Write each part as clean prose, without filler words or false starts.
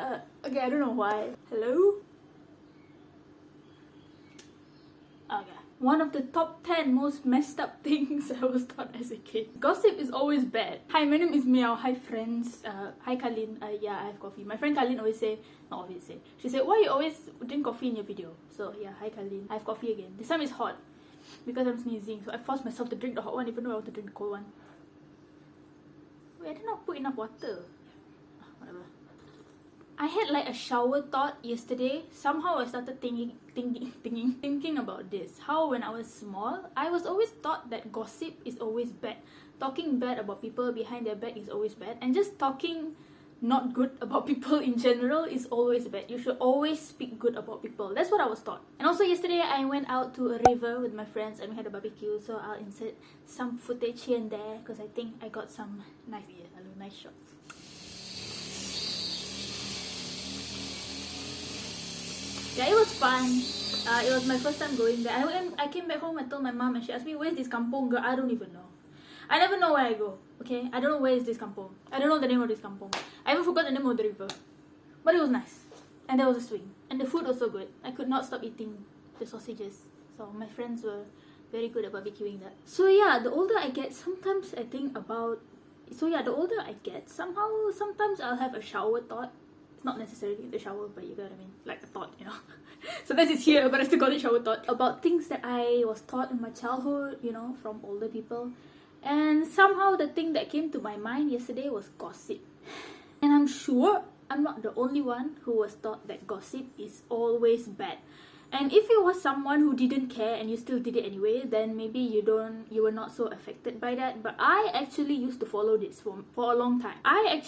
Okay, I don't know why. Hello? Okay. One of the top 10 most messed up things I was taught as a kid. Gossip is always bad. Hi, my name is Meow. Hi, friends. Hi, Kalin. Yeah, I have coffee. My friend Kalin always say, not always say, she said, why you always drink coffee in your video? So yeah, hi Kalin. I have coffee again. This time it's hot because I'm sneezing. So I forced myself to drink the hot one even though I want to drink the cold one. Wait, I did not put enough water. Whatever. I had like a shower thought yesterday. Somehow I started thinking about this. How when I was small, I was always taught that gossip is always bad. Talking bad about people behind their back is always bad. And just talking not good about people in general is always bad. You should always speak good about people. That's what I was taught. And also yesterday I went out to a river with my friends and we had a barbecue. So I'll insert some footage here and there because I think I got some nice shots. Yeah, it was fun. It was my first time going there. I came back home and told my mom and she asked me, where's this kampong, girl? I don't even know. I never know where I go, okay? I don't know where is this kampong. I don't know the name of this kampong. I even forgot the name of the river. But it was nice. And there was a swing. And the food was so good. I could not stop eating the sausages. So my friends were very good at barbecuing that. So yeah, the older I get, sometimes I think about... So yeah, the older I get, sometimes I'll have a shower thought. It's not necessarily the shower, but you get what I mean? Like a thought, you know? Sometimes it's here, but I still call it shower thought. About things that I was taught in my childhood, you know, from older people. And somehow the thing that came to my mind yesterday was gossip. And I'm sure I'm not the only one who was taught that gossip is always bad. And if you were someone who didn't care and you still did it anyway, then maybe you were not so affected by that. But I actually used to follow this for a long time. I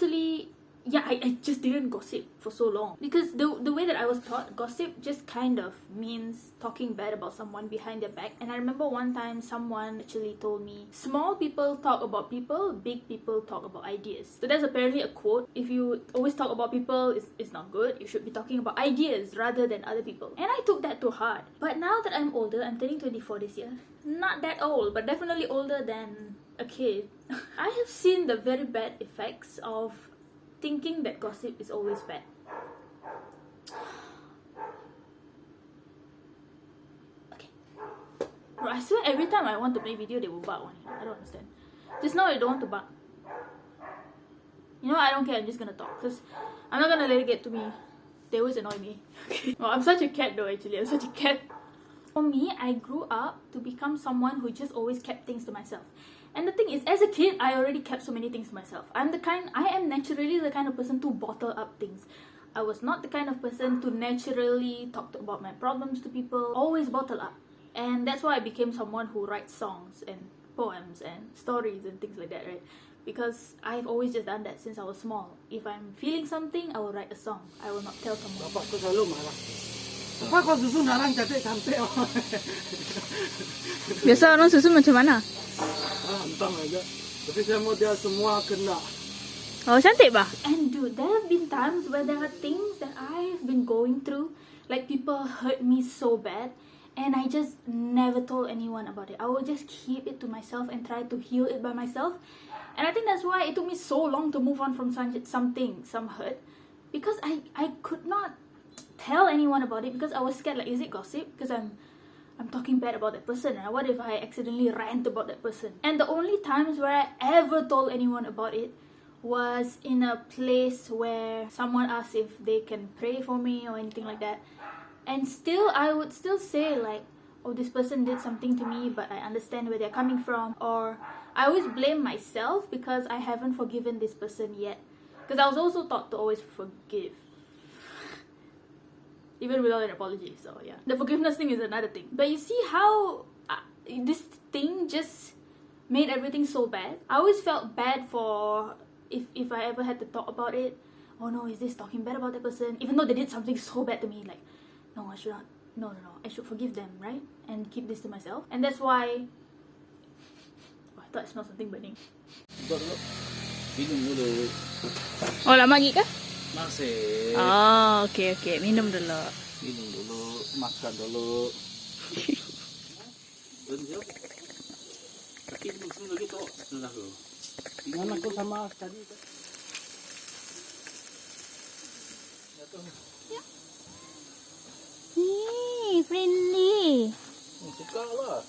just didn't gossip for so long because the way that I was taught, gossip just kind of means talking bad about someone behind their back. And I remember one time someone actually told me, small people talk about people, big people talk about ideas. So that's apparently a quote. If you always talk about people, it's not good. You should be talking about ideas rather than other people. And I took that to heart. But now that I'm older, I'm turning 24 this year. Not that old, but definitely older than a kid. I have seen the very bad effects of thinking that gossip is always bad. Okay. Bro, I swear every time I want to make video, they will bark one. I don't understand. Just now they don't want to bark. You know, I don't care. I'm just gonna talk because I'm not gonna let it get to me. They always annoy me. Well, I'm such a cat though. Actually, I'm such a cat. For me, I grew up to become someone who just always kept things to myself. And the thing is, as a kid, I already kept so many things to myself. I am naturally the kind of person to bottle up things. I was not the kind of person to naturally talk about my problems to people. Always bottle up. And that's why I became someone who writes songs and poems and stories and things like that, right? Because I've always just done that since I was small. If I'm feeling something, I will write a song. I will not tell someone. Bapakku selalu marah. Bapak kok susu narang cantik-cantik. Biasa orang susu macam mana? Hantang aja. Tapi saya mau dia semua kena. Oh, cantik bah? And dude, there have been times where there are things that I've been going through. Like people hurt me so bad. And I just never told anyone about it. I would just keep it to myself and try to heal it by myself. And I think that's why it took me so long to move on from some hurt. Because I could not tell anyone about it because I was scared, like, is it gossip? Because I'm talking bad about that person, and what if I accidentally rant about that person? And the only times where I ever told anyone about it was in a place where someone asked if they can pray for me or anything like that. And still, I would still say like, oh, this person did something to me, but I understand where they're coming from. Or I always blame myself because I haven't forgiven this person yet. Because I was also taught to always forgive. Even without an apology, so yeah. The forgiveness thing is another thing. But you see how this thing just made everything so bad? I always felt bad for if I ever had to talk about it. Oh no, is this talking bad about that person? Even though they did something so bad to me, like, no, I should not. No, I should forgive them, right? And keep this to myself. And that's why... Oh, I thought I smelled something burning. Oh, lama lagi kah? Masih. Oh, okay. Minum dulu. Minum dulu, makan dulu. Tapi musim lagi tu setelah tu. Dengan aku sama tadi. Hey, friendly. Suka lah.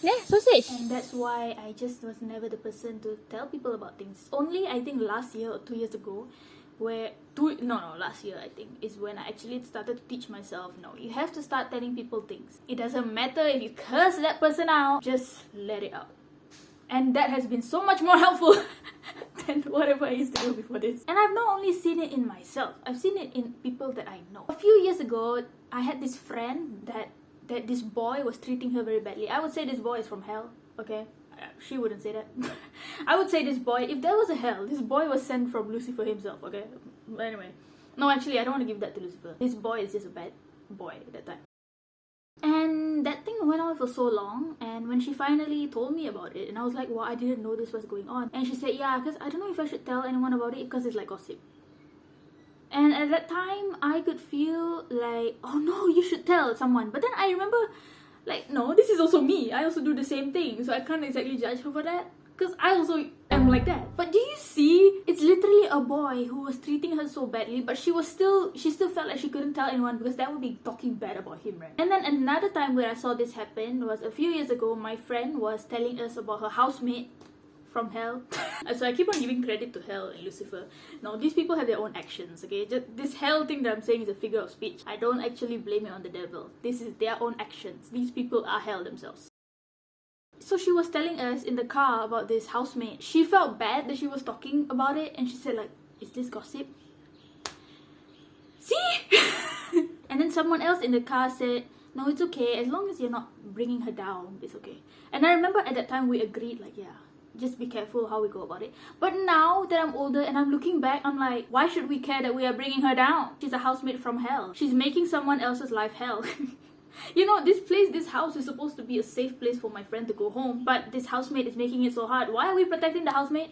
Yeah, sausage. And that's why I just was never the person to tell people about things. Only I think last year or 2 years ago, last year I think, is when I actually started to teach myself, no, you have to start telling people things. It doesn't matter if you curse that person out, just let it out. And that has been so much more helpful than whatever I used to do before this. And I've not only seen it in myself, I've seen it in people that I know. A few years ago, I had this friend that this boy was treating her very badly. I would say this boy is from hell, okay? She wouldn't say that. I would say this boy, if there was a hell, this boy was sent from Lucifer himself, okay? But anyway. No, actually, I don't want to give that to Lucifer. This boy is just a bad boy at that time. And that thing went on for so long, and when she finally told me about it, and I was like, well, I didn't know this was going on. And she said, yeah, because I don't know if I should tell anyone about it because it's like gossip. And at that time, I could feel like, oh no, you should tell someone. But then I remember, like, no, this is also me. I also do the same thing. So I can't exactly judge her for that. Because I also am like that. But do you see? It's literally a boy who was treating her so badly. But she still felt like she couldn't tell anyone because that would be talking bad about him, right? And then another time where I saw this happen was a few years ago. My friend was telling us about her housemate from hell. So I keep on giving credit to hell and Lucifer. No, these people have their own actions, okay? Just this hell thing that I'm saying is a figure of speech. I don't actually blame it on the devil. This is their own actions. These people are hell themselves. So she was telling us in the car about this housemate. She felt bad that she was talking about it, and she said like, is this gossip? See? And then someone else in the car said, no, it's okay. As long as you're not bringing her down, it's okay. And I remember at that time we agreed like, yeah, just be careful how we go about it. But now that I'm older and I'm looking back, I'm like, why should we care that we are bringing her down? She's a housemate from hell. She's making someone else's life hell. You know, this house is supposed to be a safe place for my friend to go home, but this housemate is making it so hard. Why are we protecting the housemate?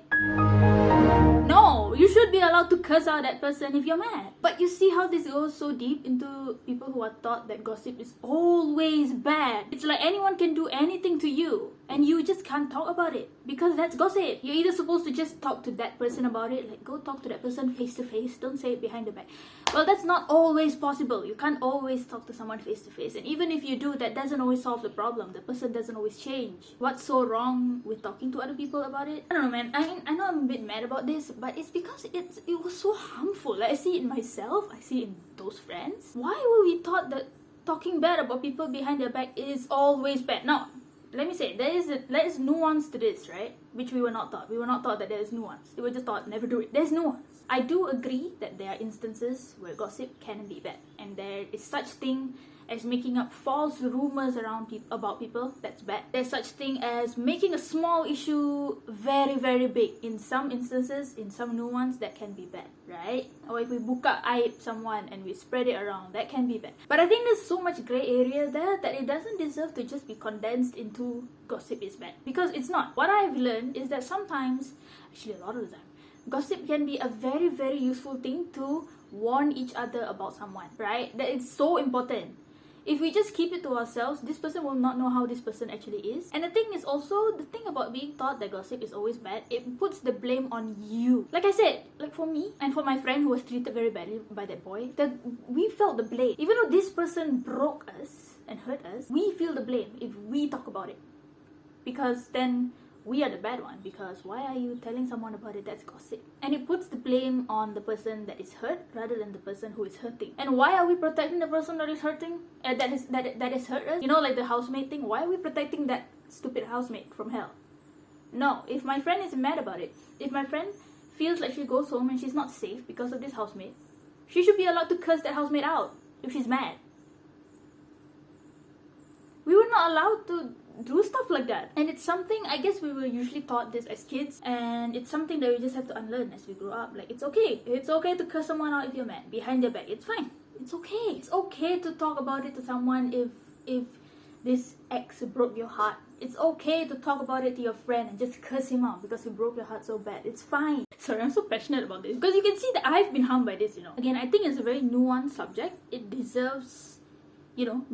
No, you should be allowed to curse out that person if you're mad. But you see how this goes so deep into people who are taught that gossip is always bad. It's like anyone can do anything to you, and you just can't talk about it because that's gossip. You're either supposed to just talk to that person about it, like go talk to that person face to face, don't say it behind the back. Well, that's not always possible. You can't always talk to someone face to face, and even if you do, that doesn't always solve the problem. The person doesn't always change. What's so wrong with talking to other people about it? I don't know, man. I mean, I know I'm a bit mad about this, but it's because it was so harmful. Like, I see it in myself, I see it in those friends. Why were we taught that talking bad about people behind their back is always bad? Now, let me say, there is nuance to this, right? Which we were not taught. We were not taught that there is nuance. We were just taught never do it. There's nuance. I do agree that there are instances where gossip can be bad, and there is such thing as making up false rumors around about people. That's bad. There's such thing as making a small issue very, very big. In some instances, in some nuance, that can be bad, right? Or if we buka aib someone and we spread it around, that can be bad. But I think there's so much grey area there that it doesn't deserve to just be condensed into gossip is bad, because it's not. What I've learned is that sometimes, actually a lot of the time, gossip can be a very, very useful thing to warn each other about someone, right? That is so important. If we just keep it to ourselves, this person will not know how this person actually is. And the thing is also, the thing about being taught that gossip is always bad, it puts the blame on you. Like I said, like for me and for my friend who was treated very badly by that boy, we felt the blame. Even though this person broke us and hurt us, we feel the blame if we talk about it. Because then we are the bad one, because why are you telling someone about it? That's gossip. And it puts the blame on the person that is hurt rather than the person who is hurting. And why are we protecting the person that is hurting? That is hurt us? You know, like the housemate thing. Why are we protecting that stupid housemate from hell? No, if my friend is mad about it, if my friend feels like she goes home and she's not safe because of this housemate, she should be allowed to curse that housemate out if she's mad. We were not allowed to do stuff like that. And it's something, I guess we were usually taught this as kids, and it's something that we just have to unlearn as we grow up. Like, it's okay to curse someone out if you're mad behind their back. It's fine. It's okay to talk about it to someone if this ex broke your heart. It's okay to talk about it to your friend and just curse him out because he broke your heart so bad. It's fine. Sorry, I'm so passionate about this because you can see that I've been harmed by this, you know. Again, I think it's a very nuanced subject. It deserves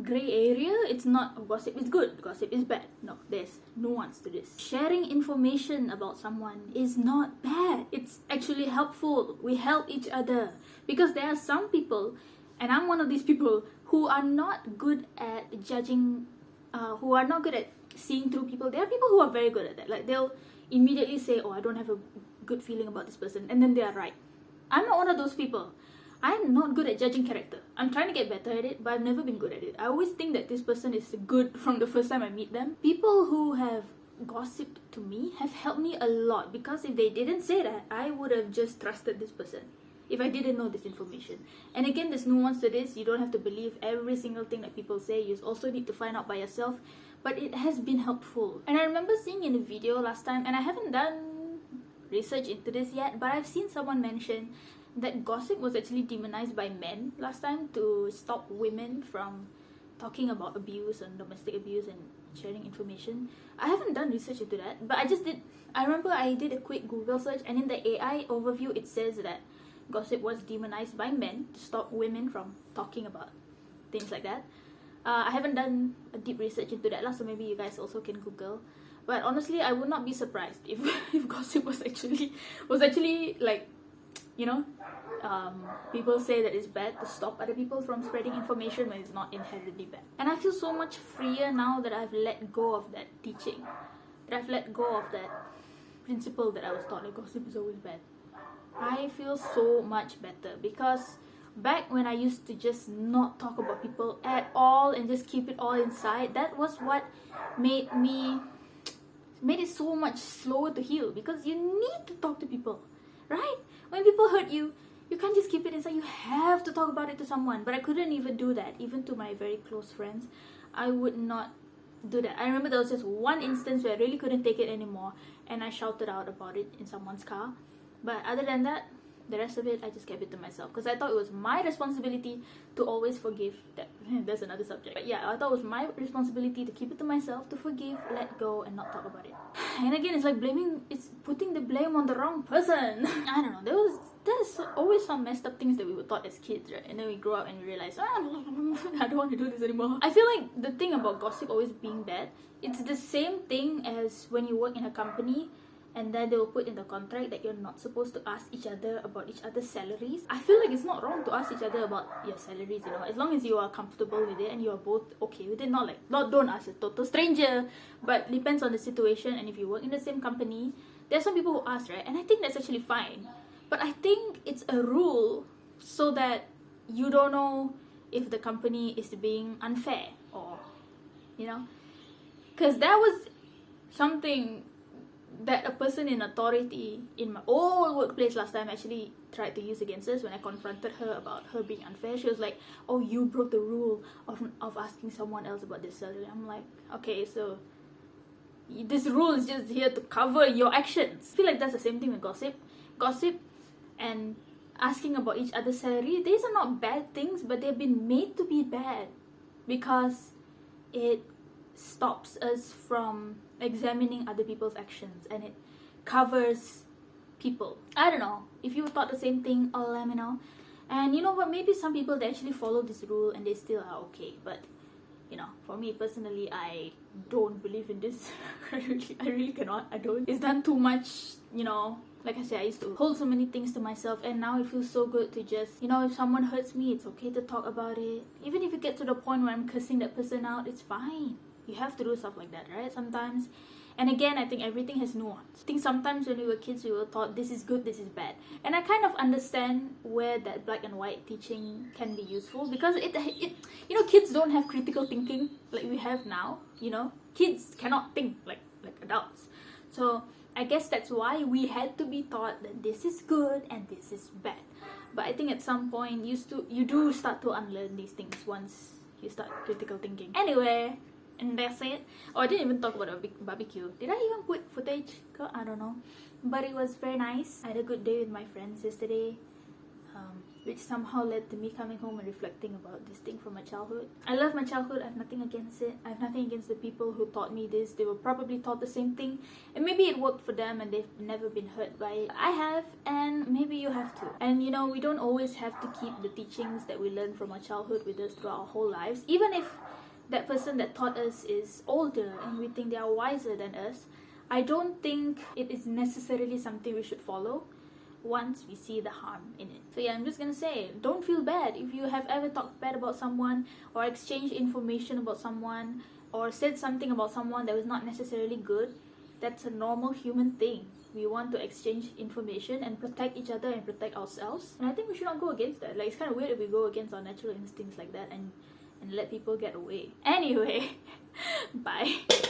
gray area. It's not, oh, gossip is good, gossip is bad. No, there's nuance to this. Sharing information about someone is not bad. It's actually helpful. We help each other. Because there are some people, and I'm one of these people, who are not good at judging, who are not good at seeing through people. There are people who are very good at that. Like, they'll immediately say, oh, I don't have a good feeling about this person, and then they are right. I'm not one of those people. I'm not good at judging character. I'm trying to get better at it, but I've never been good at it. I always think that this person is good from the first time I meet them. People who have gossiped to me have helped me a lot, because if they didn't say that, I would have just trusted this person if I didn't know this information. And again, there's nuance to this. You don't have to believe every single thing that people say. You also need to find out by yourself. But it has been helpful. And I remember seeing in a video last time, and I haven't done research into this yet, but I've seen someone mention that gossip was actually demonized by men last time to stop women from talking about abuse and domestic abuse and sharing information. I haven't done research into that, but I remember I did a quick Google search, and in the AI overview it says that gossip was demonized by men to stop women from talking about things like that. I haven't done a deep research into that, so maybe you guys also can Google. But honestly, I would not be surprised if gossip was actually like, people say that it's bad to stop other people from spreading information when it's not inherently bad. And I feel so much freer now that I've let go of that teaching, that I've let go of that principle that I was taught that gossip is always bad. I feel so much better, because back when I used to just not talk about people at all and just keep it all inside, that was what made it so much slower to heal, because you need to talk to people, right? When people hurt you, you can't just keep it inside. You have to talk about it to someone. But I couldn't even do that. Even to my very close friends, I would not do that. I remember there was just one instance where I really couldn't take it anymore, and I shouted out about it in someone's car. But other than that, the rest of it, I just kept it to myself, because I thought it was my responsibility to always forgive. That's another subject. But yeah, I thought it was my responsibility to keep it to myself, to forgive, let go, and not talk about it. And again, it's like it's putting the blame on the wrong person. I don't know, there's always some messed up things that we were taught as kids, right? And then we grow up and we realize, I don't want to do this anymore. I feel like the thing about gossip always being bad, it's the same thing as when you work in a company and then they will put in the contract that you're not supposed to ask each other about each other's salaries. I feel like it's not wrong to ask each other about your salaries, as long as you are comfortable with it and you are both okay with it. Not like, don't ask a total stranger, but depends on the situation. And if you work in the same company, there are some people who ask, right? And I think that's actually fine. But I think it's a rule so that you don't know if the company is being unfair, or, because that was something that a person in authority in my old workplace last time actually tried to use against us. When I confronted her about her being unfair, she was like, oh, you broke the rule of asking someone else about their salary. I'm like, okay, so this rule is just here to cover your actions. I feel like that's the same thing with gossip and asking about each other's salary. These are not bad things, but they've been made to be bad because it stops us from examining other people's actions, and it covers people. I don't know if you thought the same thing, or let me know. And you know what, maybe some people, they actually follow this rule and they still are okay, but for me personally, I don't believe in this. I really cannot. I don't. It's done too much. Like I said, I used to hold so many things to myself, and now it feels so good to just, if someone hurts me, it's okay to talk about it. Even if it gets to the point where I'm cursing that person out, it's fine. You have to do stuff like that, right? Sometimes. And again, I think everything has nuance. I think sometimes when we were kids, we were taught this is good, this is bad. And I kind of understand where that black and white teaching can be useful, because kids don't have critical thinking like we have now. Kids cannot think like adults. So I guess that's why we had to be taught that this is good and this is bad. But I think at some point you do start to unlearn these things once you start critical thinking. Anyway, and that's it. Oh, I didn't even talk about a big barbecue. Did I even put footage? I don't know. But it was very nice. I had a good day with my friends yesterday. which somehow led to me coming home and reflecting about this thing from my childhood. I love my childhood. I have nothing against it. I have nothing against the people who taught me this. They were probably taught the same thing, and maybe it worked for them and they've never been hurt by it. I have, and maybe you have too. And you know, we don't always have to keep the teachings that we learn from our childhood with us throughout our whole lives. Even if that person that taught us is older and we think they are wiser than us, I don't think it is necessarily something we should follow once we see the harm in it. So yeah, I'm just gonna say, don't feel bad if you have ever talked bad about someone or exchanged information about someone or said something about someone that was not necessarily good. That's a normal human thing. We want to exchange information and protect each other and protect ourselves, and I think we should not go against that. Like, it's kind of weird if we go against our natural instincts like that and let people get away. Anyway, bye.